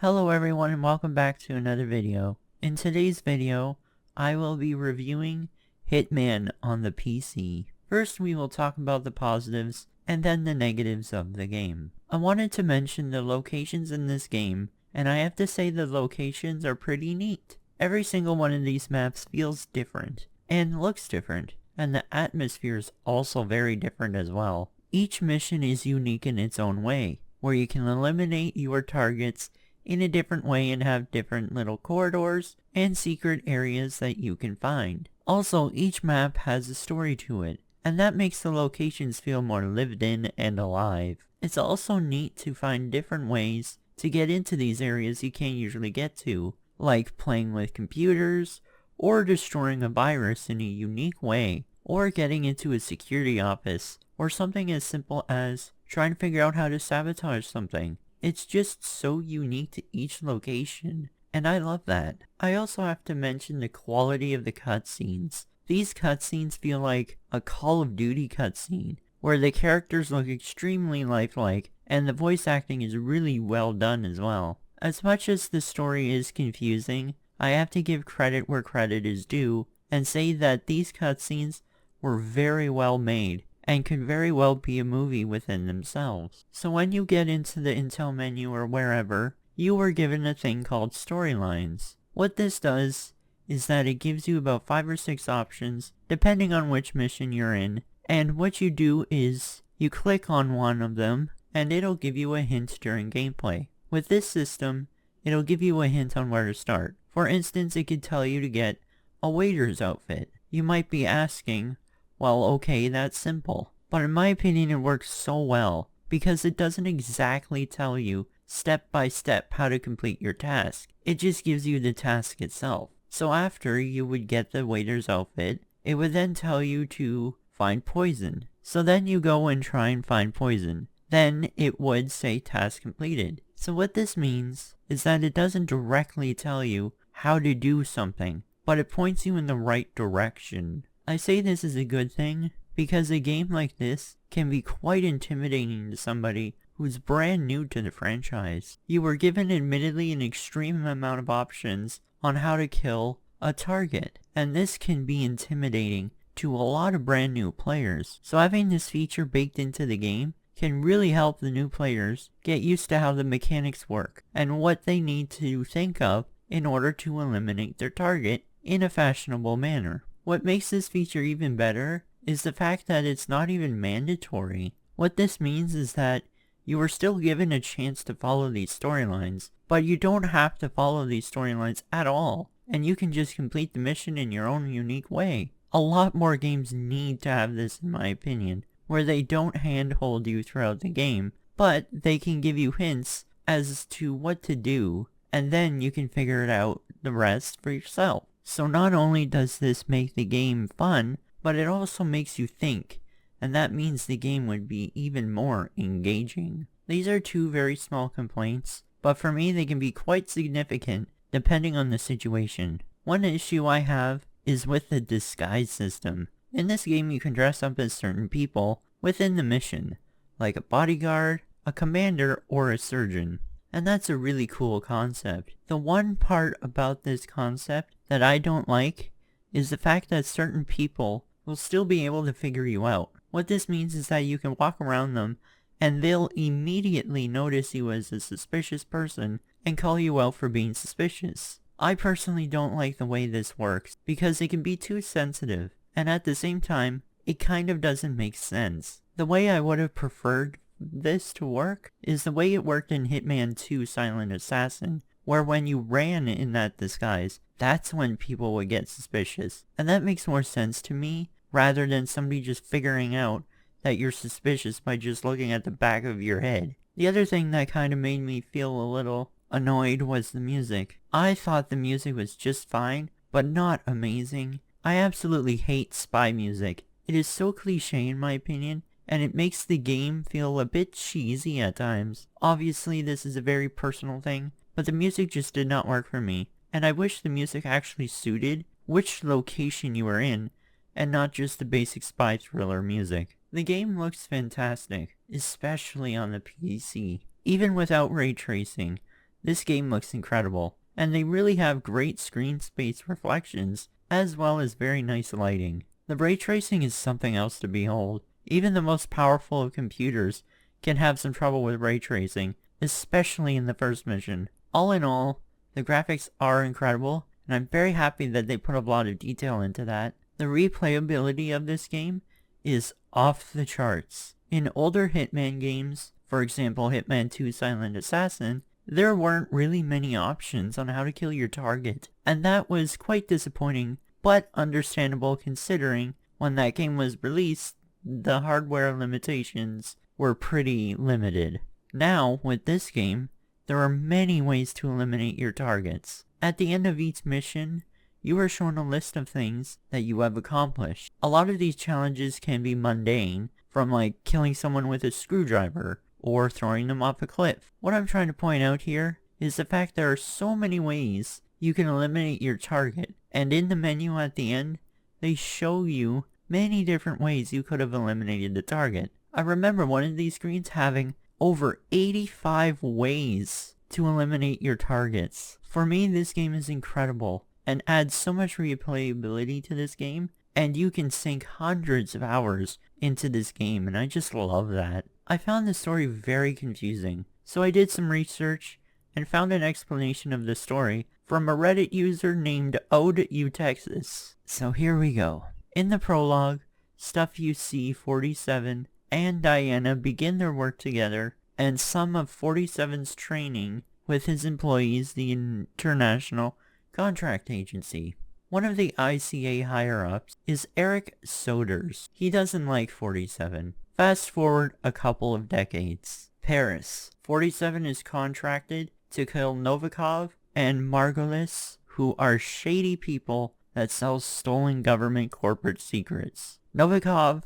Hello everyone and welcome back to another video. In today's video, I will be reviewing Hitman on the PC. First we will talk about the positives and then the negatives of the game. I wanted to mention the locations in this game, and I have to say the locations are pretty neat. Every single one of these maps feels different and looks different, and the atmosphere is also very different as well. Each mission is unique in its own way, where you can eliminate your targets in a different way and have different little corridors and secret areas that you can find. Also, each map has a story to it, and that makes the locations feel more lived in and alive. It's also neat to find different ways to get into these areas you can't usually get to, like playing with computers, or destroying a virus in a unique way, or getting into a security office, or something as simple as trying to figure out how to sabotage something. It's just so unique to each location, and I love that. I also have to mention the quality of the cutscenes. These cutscenes feel like a Call of Duty cutscene, where the characters look extremely lifelike, and the voice acting is really well done as well. As much as the story is confusing, I have to give credit where credit is due, and say that these cutscenes were very well made, and could very well be a movie within themselves. So when you get into the intel menu or wherever, you are given a thing called storylines. What this does is that it gives you about 5 or 6 options depending on which mission you're in, and what you do is you click on one of them and it'll give you a hint during gameplay. With this system, it'll give you a hint on where to start. For instance, it could tell you to get a waiter's outfit. You might be asking, well, okay, that's simple. But in my opinion, it works so well, because it doesn't exactly tell you step by step how to complete your task. It just gives you the task itself. So after you would get the waiter's outfit, it would then tell you to find poison. So then you go and try and find poison. Then it would say task completed. So what this means is that it doesn't directly tell you how to do something, but it points you in the right direction. I say this is a good thing because a game like this can be quite intimidating to somebody who's brand new to the franchise. You were given admittedly an extreme amount of options on how to kill a target, and this can be intimidating to a lot of brand new players. So having this feature baked into the game can really help the new players get used to how the mechanics work and what they need to think of in order to eliminate their target in a fashionable manner. What makes this feature even better is the fact that it's not even mandatory. What this means is that you are still given a chance to follow these storylines, but you don't have to follow these storylines at all, and you can just complete the mission in your own unique way. A lot more games need to have this, in my opinion, where they don't handhold you throughout the game, but they can give you hints as to what to do, and then you can figure it out the rest for yourself. So not only does this make the game fun, but it also makes you think, and that means the game would be even more engaging. These are 2 very small complaints, but for me they can be quite significant depending on the situation. One issue I have is with the disguise system. In this game you can dress up as certain people within the mission, like a bodyguard, a commander, or a surgeon. And that's a really cool concept. The one part about this concept that I don't like is the fact that certain people will still be able to figure you out. What this means is that you can walk around them and they'll immediately notice you as a suspicious person and call you out for being suspicious. I personally don't like the way this works because it can be too sensitive, and at the same time, it kind of doesn't make sense. The way I would have preferred this to work is the way it worked in Hitman 2 Silent Assassin, where when you ran in that disguise, that's when people would get suspicious. And that makes more sense to me, rather than somebody just figuring out that you're suspicious by just looking at the back of your head. The other thing that kind of made me feel a little annoyed was the music. I thought the music was just fine, but not amazing. I absolutely hate spy music. It is so cliche in my opinion, and it makes the game feel a bit cheesy at times. Obviously this is a very personal thing, but the music just did not work for me, and I wish the music actually suited which location you are in, and not just the basic spy thriller music. The game looks fantastic, especially on the PC. Even without ray tracing, this game looks incredible, and they really have great screen space reflections, as well as very nice lighting. The ray tracing is something else to behold. Even the most powerful of computers can have some trouble with ray tracing, especially in the first mission. All in all, the graphics are incredible, and I'm very happy that they put a lot of detail into that. The replayability of this game is off the charts. In older Hitman games, for example Hitman 2 Silent Assassin, there weren't really many options on how to kill your target, and that was quite disappointing, but understandable considering when that game was released, the hardware limitations were pretty limited. Now, with this game, there are many ways to eliminate your targets. At the end of each mission, you are shown a list of things that you have accomplished. A lot of these challenges can be mundane, from like killing someone with a screwdriver, or throwing them off a cliff. What I'm trying to point out here is the fact there are so many ways you can eliminate your target, and in the menu at the end, they show you many different ways you could have eliminated the target. I remember one of these screens having over 85 ways to eliminate your targets. For me, this game is incredible and adds so much replayability to this game, and you can sink hundreds of hours into this game, and I just love that. I found the story very confusing, so I did some research and found an explanation of the story from a Reddit user named Ode U Texas. So here we go. In the prologue, Stuff You See 47 and Diana begin their work together, and some of 47's training with his employees, the International Contract Agency. One of the ICA higher-ups is Eric Soders. He doesn't like 47. Fast forward a couple of decades. Paris. 47 is contracted to kill Novikov and Margolis, who are shady people that sell stolen government corporate secrets. Novikov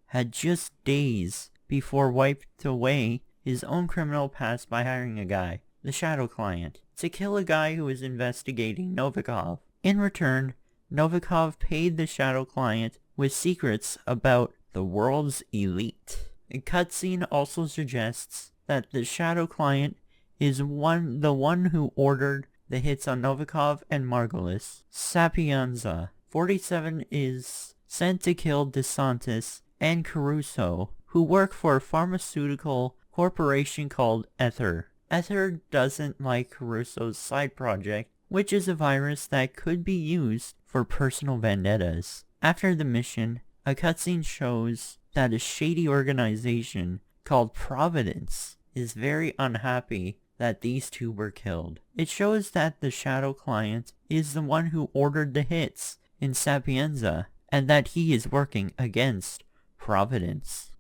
had just days before wiped away his own criminal past by hiring a guy, the Shadow Client, to kill a guy who was investigating Novikov. In return, Novikov paid the Shadow Client with secrets about the world's elite. A cutscene also suggests that the Shadow Client is the one who ordered the hits on Novikov and Margolis. Sapienza. 47 is sent to kill DeSantis and Caruso, who work for a pharmaceutical corporation called Ether. Ether doesn't like Caruso's side project, which is a virus that could be used for personal vendettas. After the mission, a cutscene shows that a shady organization called Providence is very unhappy that these two were killed. It shows that the Shadow Client is the one who ordered the hits in Sapienza, and that he is working against Providence.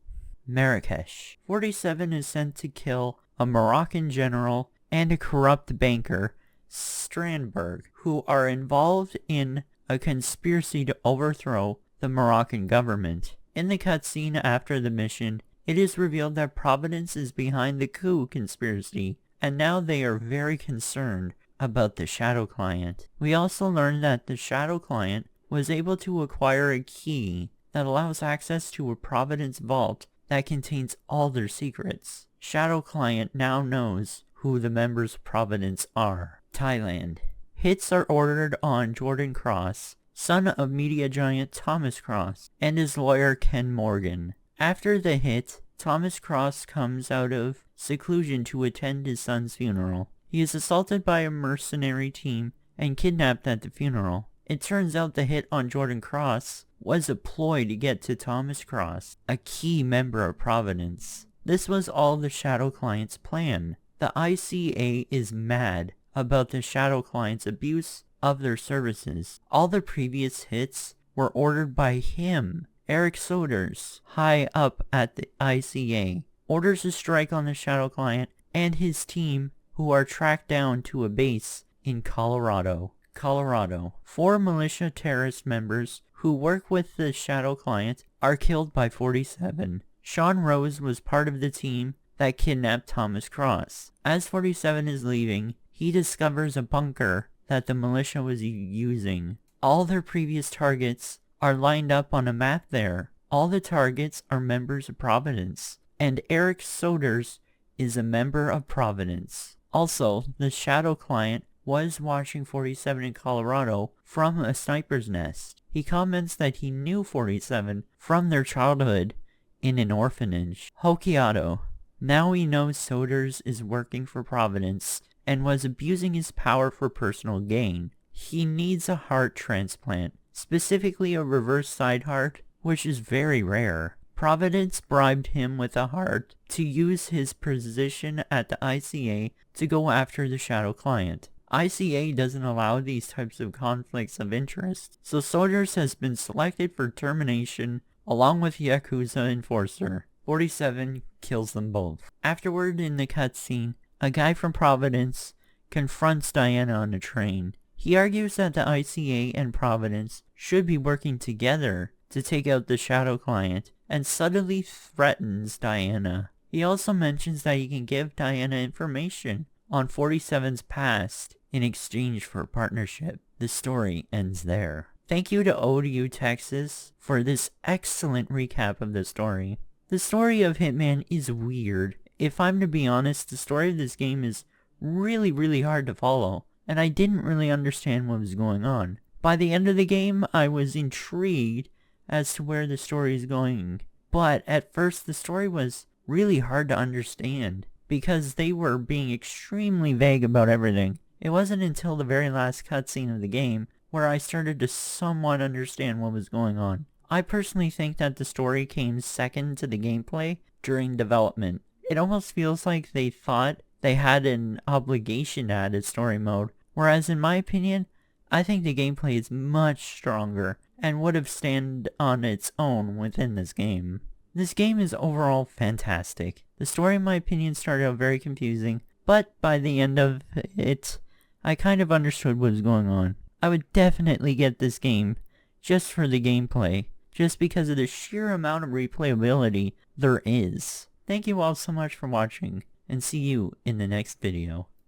Marrakesh. 47 is sent to kill a Moroccan general and a corrupt banker, Strandberg, who are involved in a conspiracy to overthrow the Moroccan government. In the cutscene after the mission, it is revealed that Providence is behind the coup conspiracy, and now they are very concerned about the Shadow Client. We also learn that the Shadow Client was able to acquire a key that allows access to a Providence vault that contains all their secrets. Shadow Client now knows who the members of Providence are. Thailand. Hits are ordered on Jordan Cross, son of media giant Thomas Cross, and his lawyer Ken Morgan. After the hit, Thomas Cross comes out of seclusion to attend his son's funeral. He is assaulted by a mercenary team and kidnapped at the funeral. It turns out the hit on Jordan Cross was a ploy to get to Thomas Cross, a key member of Providence. This was all the Shadow Client's plan. The ICA is mad about the Shadow Client's abuse of their services. All the previous hits were ordered by him. Eric Soders, high up at the ICA, orders a strike on the Shadow Client and his team, who are tracked down to a base in Colorado. 4 militia terrorist members who work with the Shadow Client are killed by 47. Sean Rose was part of the team that kidnapped Thomas Cross. As 47 is leaving, he discovers a bunker that the militia was using. All their previous targets are lined up on a map there. All the targets are members of Providence, and Eric Soders is a member of Providence. Also, the Shadow client was watching 47 in Colorado from a sniper's nest. He comments that he knew 47 from their childhood in an orphanage. Hokiato. Now he knows Soders is working for Providence and was abusing his power for personal gain. He needs a heart transplant, specifically a reverse side heart, which is very rare. Providence bribed him with a heart to use his position at the ICA to go after the Shadow client. ICA doesn't allow these types of conflicts of interest, so Soders has been selected for termination along with Yakuza Enforcer. 47 kills them both. Afterward, in the cutscene, a guy from Providence confronts Diana on a train. He argues that the ICA and Providence should be working together to take out the Shadow client, and subtly threatens Diana. He also mentions that he can give Diana information on 47's past in exchange for a partnership. The story ends there. Thank you to ODU Texas for this excellent recap of the story. The story of Hitman is weird. If I'm to be honest, the story of this game is really hard to follow, and I didn't really understand what was going on. By the end of the game, I was intrigued as to where the story is going, but at first the story was really hard to understand because they were being extremely vague about everything. It wasn't until the very last cutscene of the game where I started to somewhat understand what was going on. I personally think that the story came second to the gameplay during development. It almost feels like they thought they had an obligation to add a story mode, whereas in my opinion, I think the gameplay is much stronger and would have stand on its own within this game. This game is overall fantastic. The story in my opinion started out very confusing, but by the end of it, I kind of understood what was going on. I would definitely get this game just for the gameplay, just because of the sheer amount of replayability there is. Thank you all so much for watching, and see you in the next video.